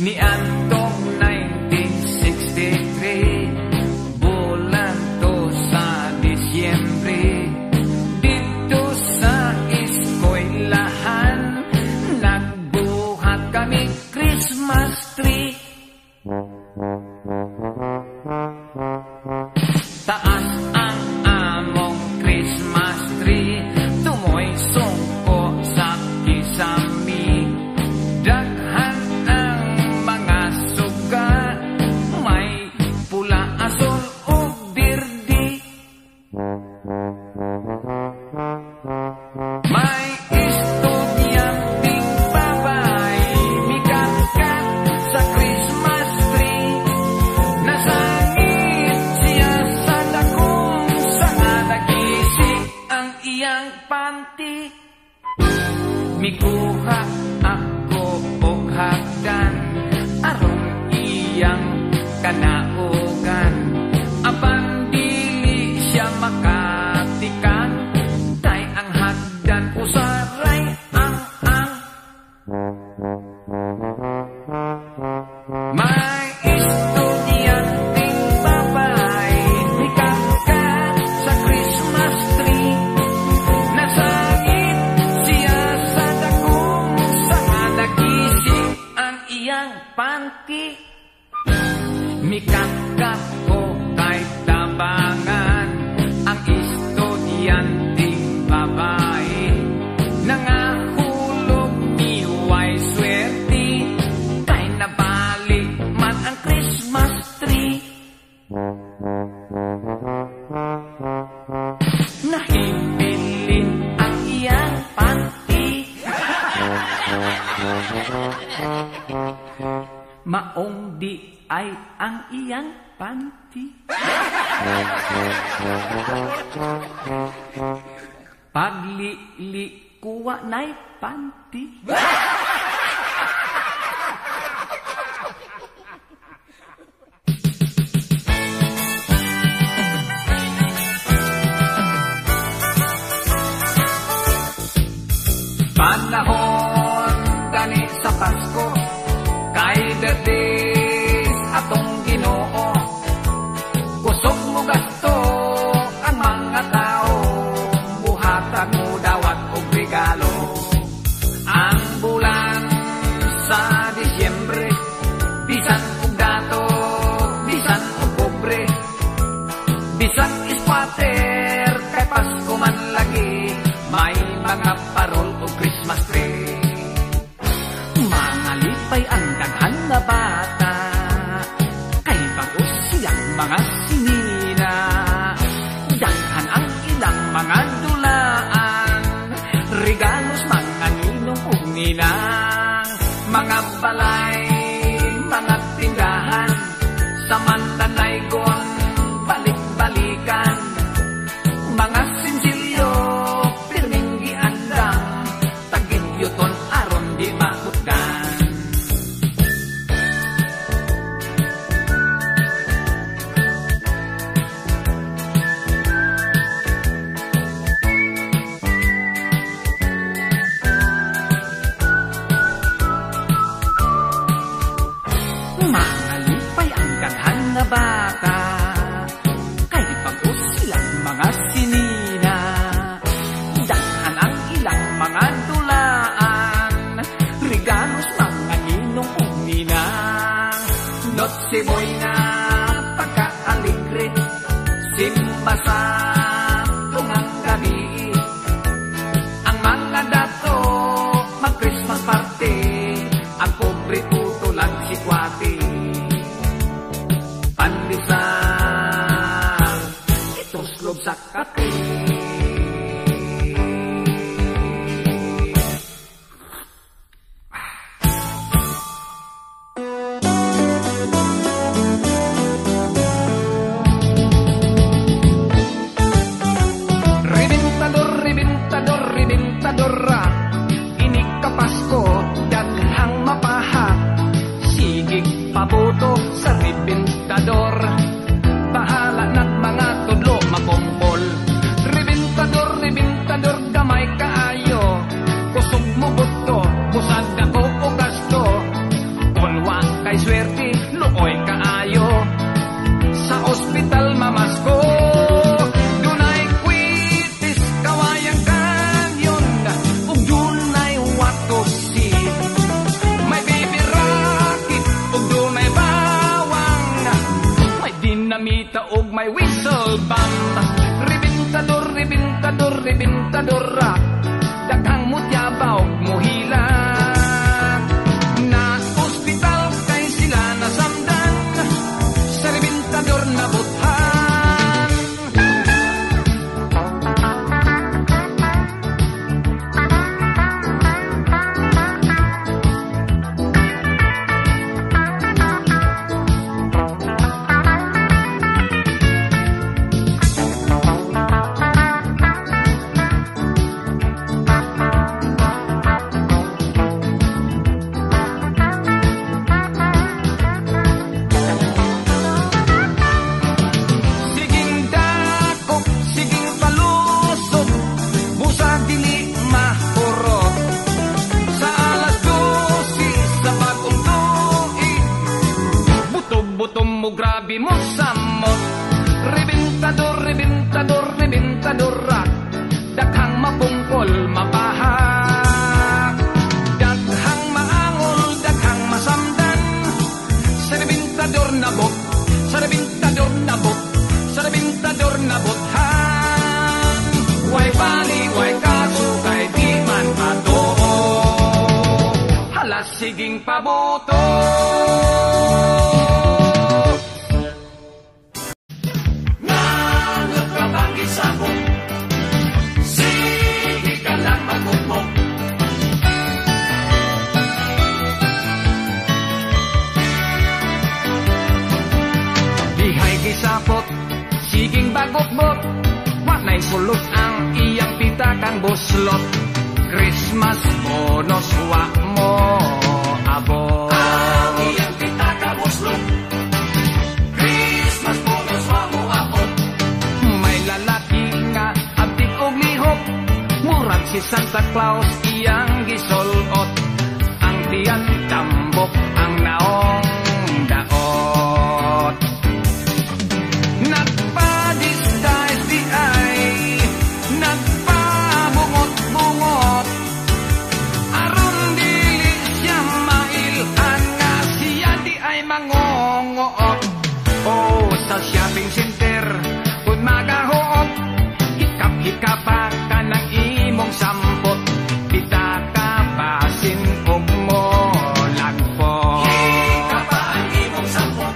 Niantong 1963, bulan to sa Disyembre, dito sa eskwelahan, nagbuhat kami Christmas tree. Taas ang among Christmas tree, tumoy sungko sa kisami. Daghan ang mga suga, may pula, asol o birdi. May estudyanteng babae, mikat-kat sa Christmas tree. Nasangit siya sa dakong sanga, nagisi ang iyang panty. Mikuha ako og hagdan aron iyang kanaugan, apan dili siya makatikan, kay ang hagdan usaray ang may estudyanteng babae, mikat-kat sa Christmas tree. Nasangit siya sa dakong sanga, nagisi ang iyang panty. Mikat-kat ko kay tabangan ang estudyanteng babae, nangahulog ni way swerte, kay nabalik man ang Christmas tree. Nahibilin ang iyang panty. Maong di ay ang iyang panty. Paglili kuwa na'y panty. Panahon gani sa Pasko, kay datis atong Ginoo. Kusog mo gasto ang mga tao, buhatan mo dawat og regalo. Ang bulan sa Disyembre, bisan og dato, bisan og pobre, bisan ispater, kay Pasko man lagi, may mga parol o Christmas tree. Mga lipay ang daghan na bata, kay bago silang mga sinina. Daghan ang ilang mga dulaan, regalos mga ninong ug ninang. Mga balay, mga tindahan, samantanaygon, balik-balikan. Mga sinsilyo, pirming giandang, tagid-yuton aron di mahutdan. Mga lipay ang daghan na bata, kay bago silang mga sinina. Daghan ang ilang mga dulaan, regalos mga ninong ug ninang. Notse Buena, pagka-aligre, simba sa tungang gabi. Ang mga dato, mag-Christmas party, ang pobre tutulan si Kwati. Pandesal, itos lob sa kape. Rebintador inig kapasko daghang mapaha sigig paboto sa rebintador bahala nat mga tudlo makumpol rebintador gamay kaayo kusog mo buto busad ako o gasto kulwa kay swerte luoy kaayo sa ospital mamasko dunay kwitis kawayang kanyon ug dunay watosi may bibirakit ug dunay bawang may dinamita ug may whistle bomb rebintador daghang mutyabaw mohila na ospital kay sila nasamdan sa rebintador na buthan grabe mo samot rebintador daghang mapungkol mapaha daghang maangol daghang masamdan sa rebintador nabot han way bali way kaso kay di man patoo hala siging paboto sapot siging bagot-bot wanay sulot ang iyang pita kang buslot Christmas bonus wa mo abot ang iyang pita kang buslot Christmas bonus wa mo abot may lalaki nga abdik og lihok murag si Santa Claus iyang gisulot ang tiyan tambok ang naong daot nagpa-disguise di ay nagpa-bungot-bungot aron dili siya mailhan nga siya di ay mangongoot o sa shopping center kung magahoot hikap-hikapa ka ng imong sampot kita ka basin og mo lagpo hikapa ang imong sampot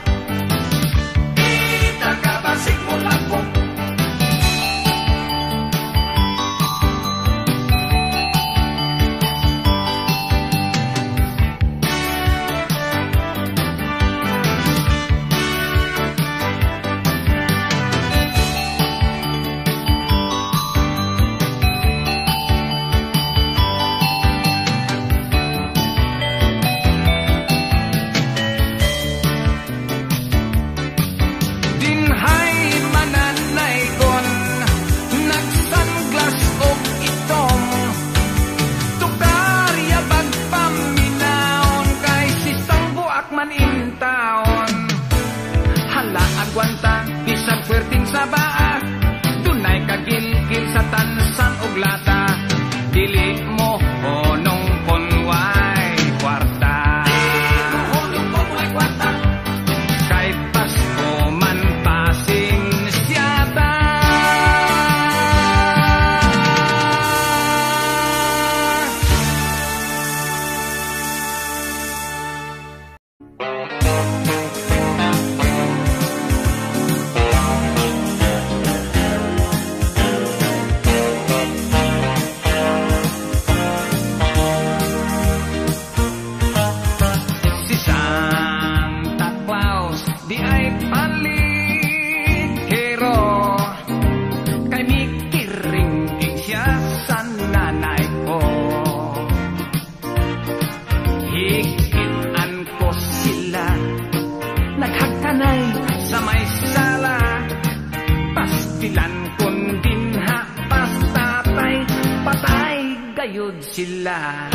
gayud sila.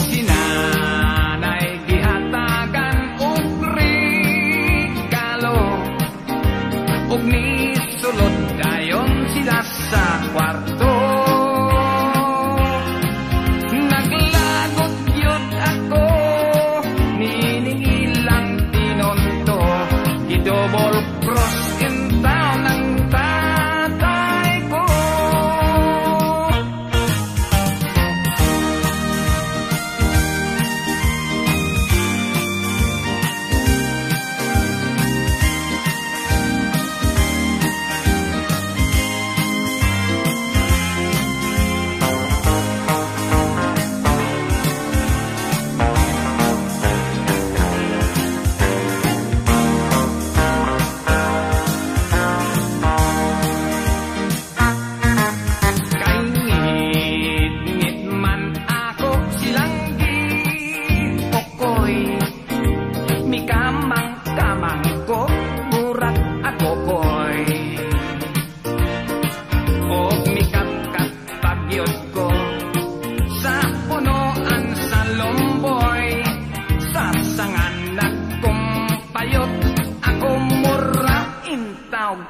Sinanay gihatagan og regalo, og ni sulod dayon sila sa kwarto. Naglagot yun ako, nining ilang tinonto, i-double cross in town ang tatay ko.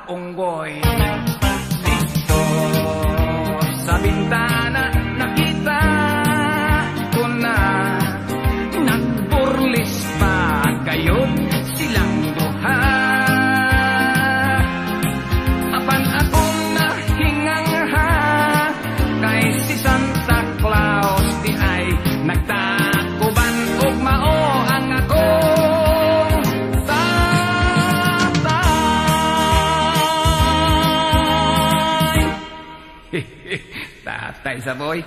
Unggoy dito sa bintana nakita ko na nagburlis pa kayo silang duha. Apan akong nahingang ha kay si Santa Claus di ay nagtakuban og mao ang ako. Tatay Saboy.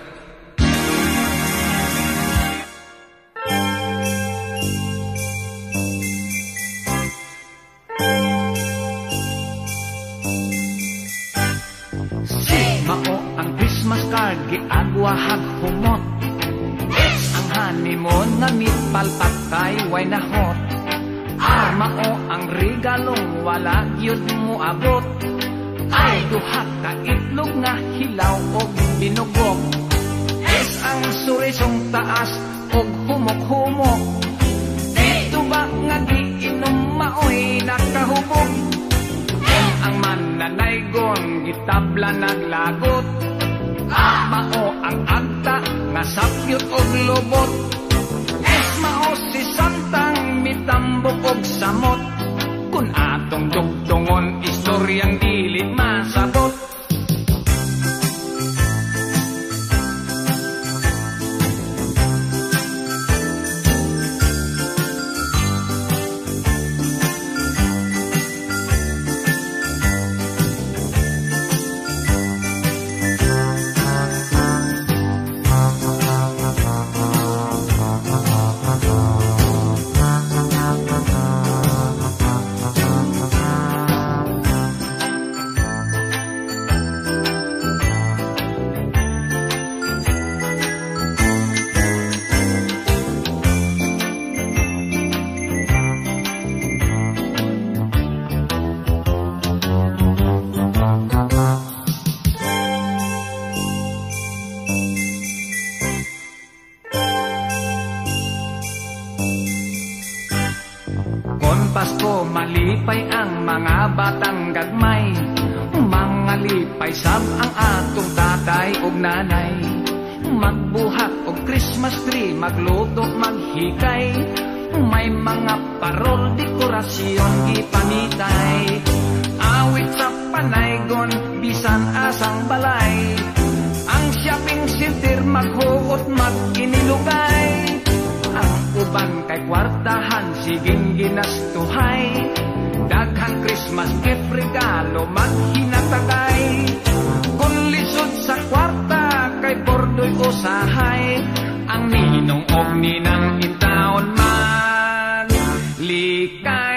Mao ang Christmas card giagwahag humot. It's ang honeymoon na mitpalpat kay way nahot. Mao ang regalong wala gyud mo abot. Ay duha ka itlog nga hilaw og binugok. Es ang surisong taas og humok-humok. Dito ba nga giinom maoy nakahubog. Ang mananaygon gitabla naglagot. Mao ang agta nga sapyot og lubot. Es mao si Santang mitambok og samot. Kung atong dugtungon istoryang dili masabot. Pasko malipay ang mga batang gagmay, mga lipay sab ang atong tatay ug nanay. Magbuhat og Christmas tree, magluto, maghikay, may mga parol, dekorasyon gipamitay. Awit sa panaygon, bisan asang balay, ang shopping center maghuot, mag-inilugay. Ang uban kay kwartahan, siging ginastuhay, daghang Christmas gift regalo, maghinatagay. Kung lisod sa kwarta, kay bordo'y usahay, ang ninong og ninang intaon man likay.